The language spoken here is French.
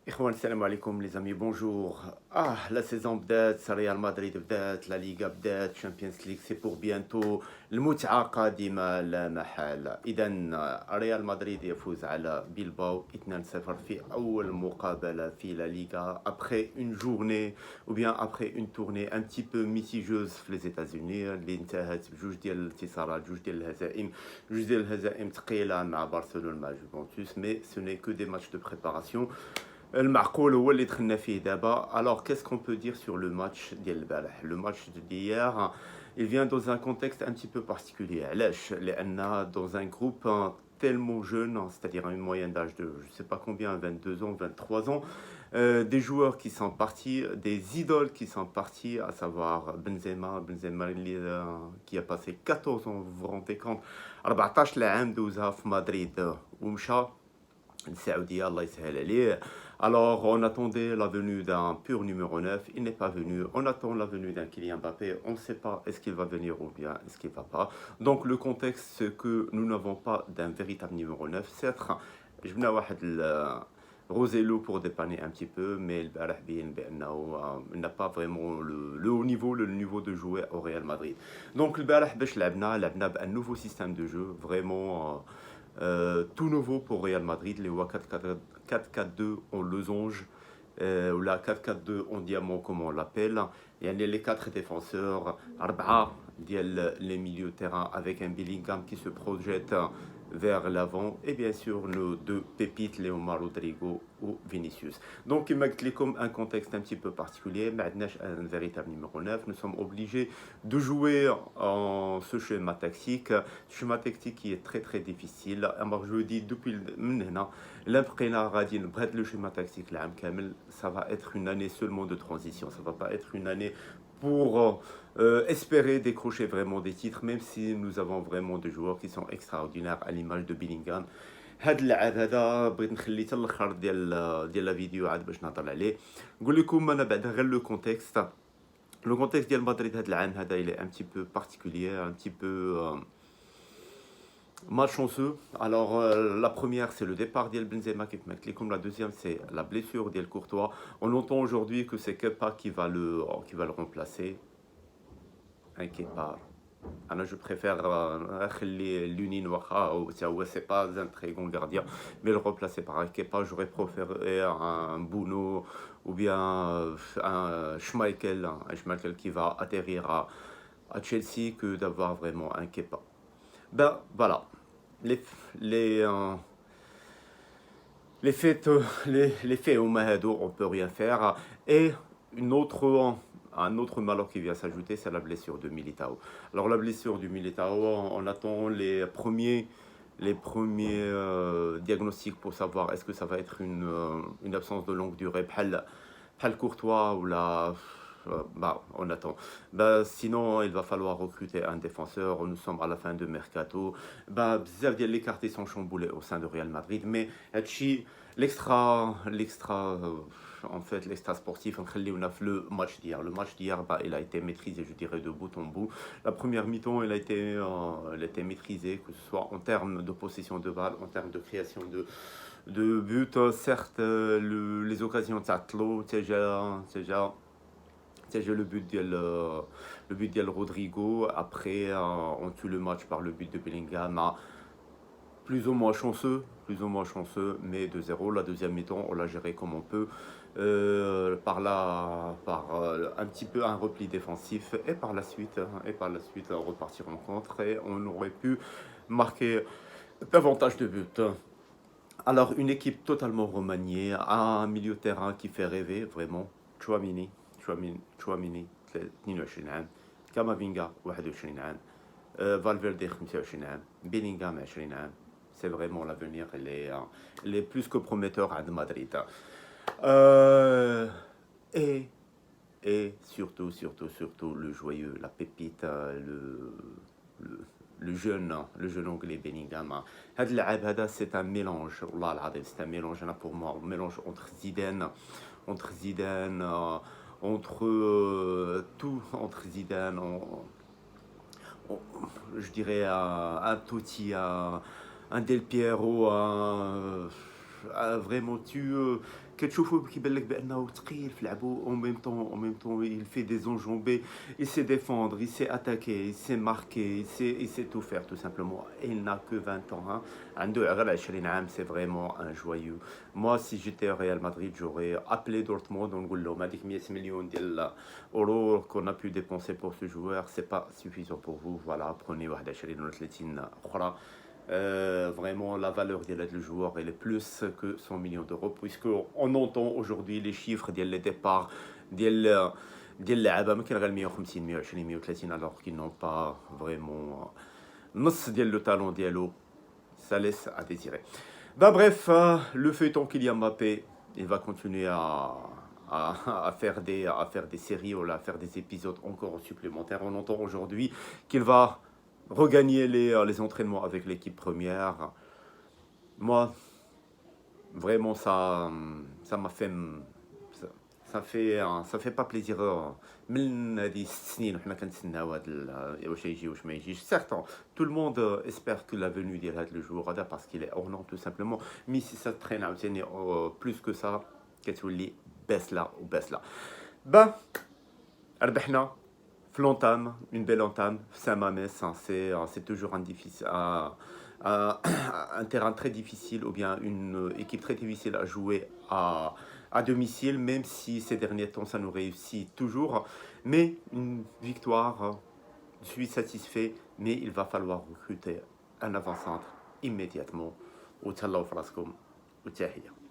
إخوان السلام عليكم les amis bonjour. La saison بدات Real Madrid بدات la Liga بدات Champions League c'est pour bientôt المتعة قادمة لا محالة. إذا ريال مدريد يفوز على بيلباو 2-0 في أول مقابلة في لا Liga après une journée ou bien après une tournée un petit peu mitigieuse في les États-Unis اللي انتهت بجوج ديال الانتصارات جوج ديال الهزائم ثقيلة مع برشلونة مع جوفنتوس mais ce n'est que des matchs de préparation. المعقول هو اللي دخلنا فيه دابا. Alors qu'est-ce qu'on peut dire sur le match ديال البارح؟ Le match d'hier, il vient dans un contexte un petit peu particulier. علاش؟ لأن dans un groupe tellement jeune, c'est-à-dire une moyenne d'âge de je sais pas combien, 22 ans, 23 ans, des joueurs qui sont partis, des idoles qui sont partis, à savoir Benzema qui a passé 14 ans, vous vous rendez compte 14 عام دوزها في مدريد ومشى السعودية الله يسهل عليه. Alors, on attendait la venue d'un pur numéro 9, il n'est pas venu. On attend la venue d'un Kylian Mbappé, on ne sait pas est-ce qu'il va venir ou bien est-ce qu'il ne va pas. Donc, le contexte, c'est que nous n'avons pas d'un véritable numéro 9. Certes, je Rosello pour dépanner un petit peu, mais il n'a pas vraiment le haut niveau, le niveau de jouer au Real Madrid. Donc, le باش لعبنا un nouveau système de jeu, vraiment tout nouveau pour Real Madrid, les 4-4-2 en losange, ou la 4-4-2 en diamant comme on l'appelle. Il y a les 4 défenseurs, Arba'a, les milieux de terrain avec un Bellingham qui se projette vers l'avant et bien sûr nos deux pépites Léomar Rodrigo ou Vinicius. Donc il m'a comme un contexte un petit peu particulier, maintenant un véritable numéro 9, nous sommes obligés de jouer en ce schéma tactique qui est très très difficile. Alors je le dis depuis maintenant, le schéma tactique ça va être une année seulement de transition, ça va pas être une année pour espérer décrocher vraiment des titres, même si nous avons vraiment des joueurs qui sont extraordinaires à l'image de Bellingham. هاد اللعب هذا بغيت نخلي حتى الاخر ديال لا فيديو عاد باش نهضر عليه. نقول لكم انا بعدا غير لو كونتكست ديال مدريد هاد العام هذا il est un petit peu particulier, un petit peu malchanceux. Alors la première c'est le départ d'El Benzema qui met comme la deuxième c'est la blessure d'El Courtois. On entend aujourd'hui que c'est Kepa qui va le remplacer. Un Kepa. Alors je préfère Lunin Waha, c'est pas un très bon gardien, mais le remplacer par un Kepa, j'aurais préféré un Bouno ou bien un Schmeichel qui va atterrir à Chelsea que d'avoir vraiment un Kepa. Ben voilà, les, les, euh, les faits, les faits au Mahado, on peut rien faire. Et un autre malheur qui vient s'ajouter, c'est la blessure de Militao. Alors la blessure du Militao, on attend les premiers diagnostics pour savoir est-ce que ça va être une absence de longue durée, Bhal Courtois ou la... on attend. Sinon, il va falloir recruter un défenseur. Nous sommes à la fin de Mercato. Bzaf ديال les cartes sont chamboulées au sein de Real Madrid. Mais en fait, l'extra sportif, on a fait le match d'hier. Le match d'hier, il a été maîtrisé, je dirais, de bout en bout. La première mi-temps, elle a été maîtrisée, que ce soit en termes de possession de balle, en termes de création de buts. Certes, les occasions de Tatlo, le but de Rodrigo. Après, on tue le match par le but de Bellingham. Plus ou moins chanceux, mais 2-0. La deuxième mi-temps, on l'a géré comme on peut, par un petit peu un repli défensif, et par la suite, repartir en contre, et on aurait pu marquer davantage de buts. Alors, une équipe totalement remaniée, un milieu de terrain qui fait rêver, vraiment. Chouamini 22 عام, Kamavinga 21 عام, Valverde 25 عام, Bellingham 20 عام. C'est vraiment l'avenir, il est plus que prometteur à Madrid. Euh, et, et surtout, le joyeux, la pépite, le, le jeune anglais Bellingham. C'est un mélange, c'est un mélange pour moi, un mélange entre Zidane, entre Zidane, je dirais un Totti, un Del Piero, vraiment كتشوفوا كيبان لك بانه ثقيل في لعبو en même temps il fait des enjambées, il sait défendre, il sait attaquer, il sait marquer, il sait tout faire tout simplement. Et il n'a que 20 ans, hein. عنده غير 20 عام, c'est vraiment un joyeux. Moi si j'étais au Real Madrid, j'aurais appelé Dortmund ونقول لهم هذيك 100 مليون ديال اورو qu'on a pu dépenser pour ce joueur, c'est pas suffisant pour vous. Voilà, prenez 21 ولا 30 اخرى. Vraiment la valeur du joueur elle est plus que 100 millions d'euros, puisque on entend aujourd'hui les chiffres ديال les départs ديال اللعابه ما كاين غير 150 120 130, alors qu'ils n'ont pas vraiment نص ديال le talent ديالو. Ça laisse à désirer. Ben bref, le feuilleton Kylian Mbappé, il va continuer à faire des séries ou à faire des épisodes encore supplémentaires. On entend aujourd'hui qu'il va regagner les entraînements avec l'équipe première. Moi, vraiment, ça m'a fait... ça fait pas plaisir. من هذه 6 سنين وحنا كنتسناو هذا واش يجي واش ما يجيش. Certes, tout le monde espère que la venue ديال هذا le joueur هذا parce qu'il est hors norme tout simplement, mais si ça traîne عاوتاني plus que ça كتولي باسله وباسله. Ben ربحنا في l'entame, une belle entame, Saint-Mamès, hein, c'est toujours un terrain très difficile, ou bien une équipe très difficile à jouer à domicile, même si ces derniers temps ça nous réussit toujours. Mais une victoire, je suis satisfait, mais il va falloir recruter un avant-centre immédiatement. وتهلاو في راسكم وتحية.